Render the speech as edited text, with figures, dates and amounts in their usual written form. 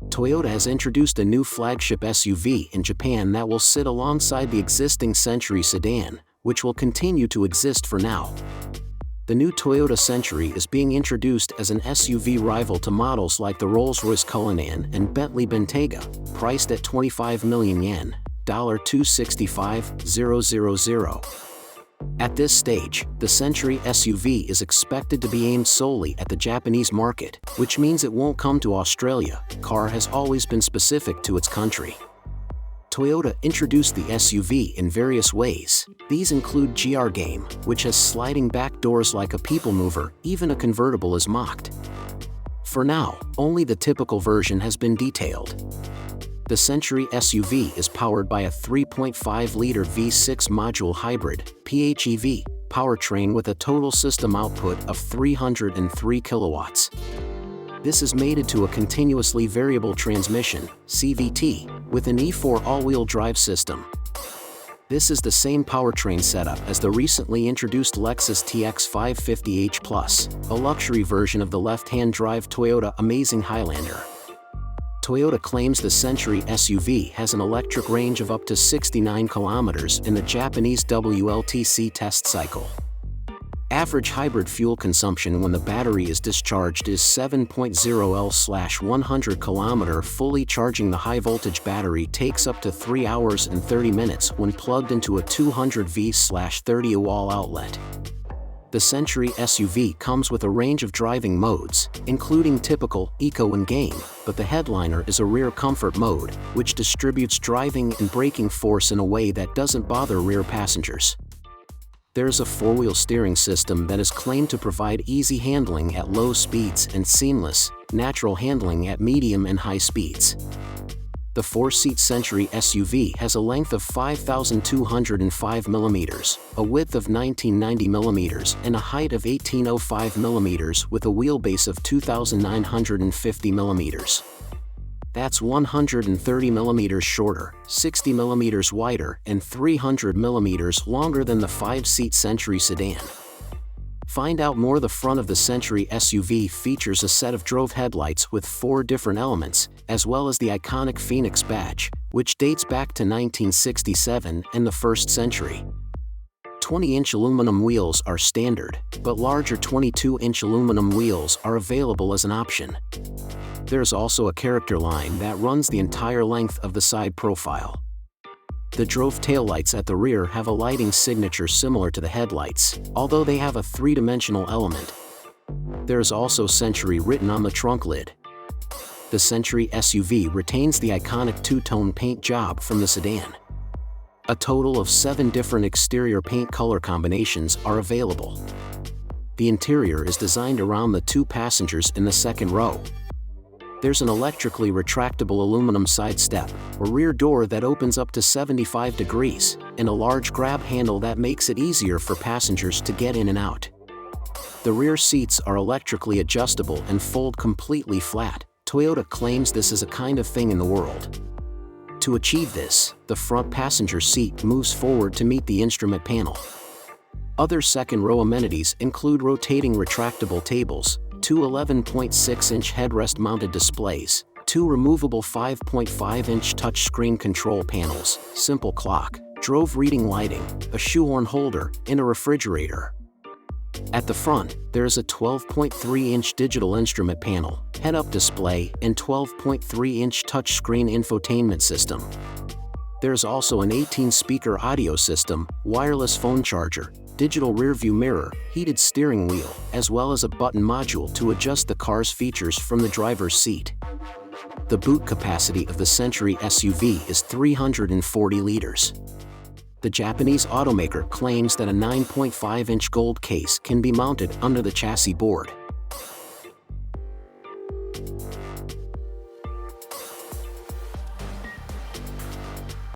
Toyota has introduced a new flagship SUV in Japan that will sit alongside the existing Century sedan, which will continue to exist for now. The new Toyota Century is being introduced as an SUV rival to models like the Rolls-Royce Cullinan and Bentley Bentayga, priced at 25 million yen, $265,000. At this stage, the Century SUV is expected to be aimed solely at the Japanese market, which means it won't come to Australia. Car has always been specific to its country. Toyota introduced the SUV in various ways. These include GR Game, which has sliding back doors like a people mover. Even a convertible is mocked. For now, only the typical version has been detailed. The Century SUV is powered by a 3.5-liter V6 module hybrid (PHEV) powertrain with a total system output of 303 kilowatts. This is mated to a continuously variable transmission (CVT) with an E4 all-wheel drive system. This is the same powertrain setup as the recently introduced Lexus TX 550h Plus, a luxury version of the left-hand drive Toyota Amazing Highlander. Toyota claims the Century SUV has an electric range of up to 69 kilometers in the Japanese WLTC test cycle. Average hybrid fuel consumption when the battery is discharged is 7.0 L/100 km. Fully charging the high-voltage battery takes up to 3 hours and 30 minutes when plugged into a 200 V/30 wall outlet. The Century SUV comes with a range of driving modes, including typical, eco and game, but the headliner is a rear comfort mode, which distributes driving and braking force in a way that doesn't bother rear passengers. There's a four-wheel steering system that is claimed to provide easy handling at low speeds and seamless, natural handling at medium and high speeds. The four-seat Century SUV has a length of 5,205 mm, a width of 1,990 mm, and a height of 1,805 mm with a wheelbase of 2,950 mm. That's 130 mm shorter, 60 mm wider, and 300 mm longer than the 5-seat Century sedan. Find out more. The front of the Century SUV features a set of drove headlights with 4 different elements, as well as the iconic Phoenix badge, which dates back to 1967 and the first century. 20-inch aluminum wheels are standard, but larger 22-inch aluminum wheels are available as an option. There's also a character line that runs the entire length of the side profile. The drove taillights at the rear have a lighting signature similar to the headlights, although they have a 3-dimensional element. There's also Century written on the trunk lid. The Century SUV retains the iconic two-tone paint job from the sedan. A total of 7 different exterior paint color combinations are available. The interior is designed around the 2 passengers in the second row. There's an electrically retractable aluminum side step, a rear door that opens up to 75 degrees, and a large grab handle that makes it easier for passengers to get in and out. The rear seats are electrically adjustable and fold completely flat. Toyota claims this is a kind of thing in the world. To achieve this, the front passenger seat moves forward to meet the instrument panel. Other second-row amenities include rotating retractable tables, 2 11.6-inch headrest-mounted displays, 2 removable 5.5-inch touchscreen control panels, simple clock, drove reading lighting, a shoehorn holder, and a refrigerator. At the front, there is a 12.3-inch digital instrument panel, head-up display, and 12.3-inch touchscreen infotainment system. There's also an 18-speaker audio system, wireless phone charger, digital rearview mirror, heated steering wheel, as well as a button module to adjust the car's features from the driver's seat. The boot capacity of the Century SUV is 340 liters. The Japanese automaker claims that a 9.5-inch gold case can be mounted under the chassis board.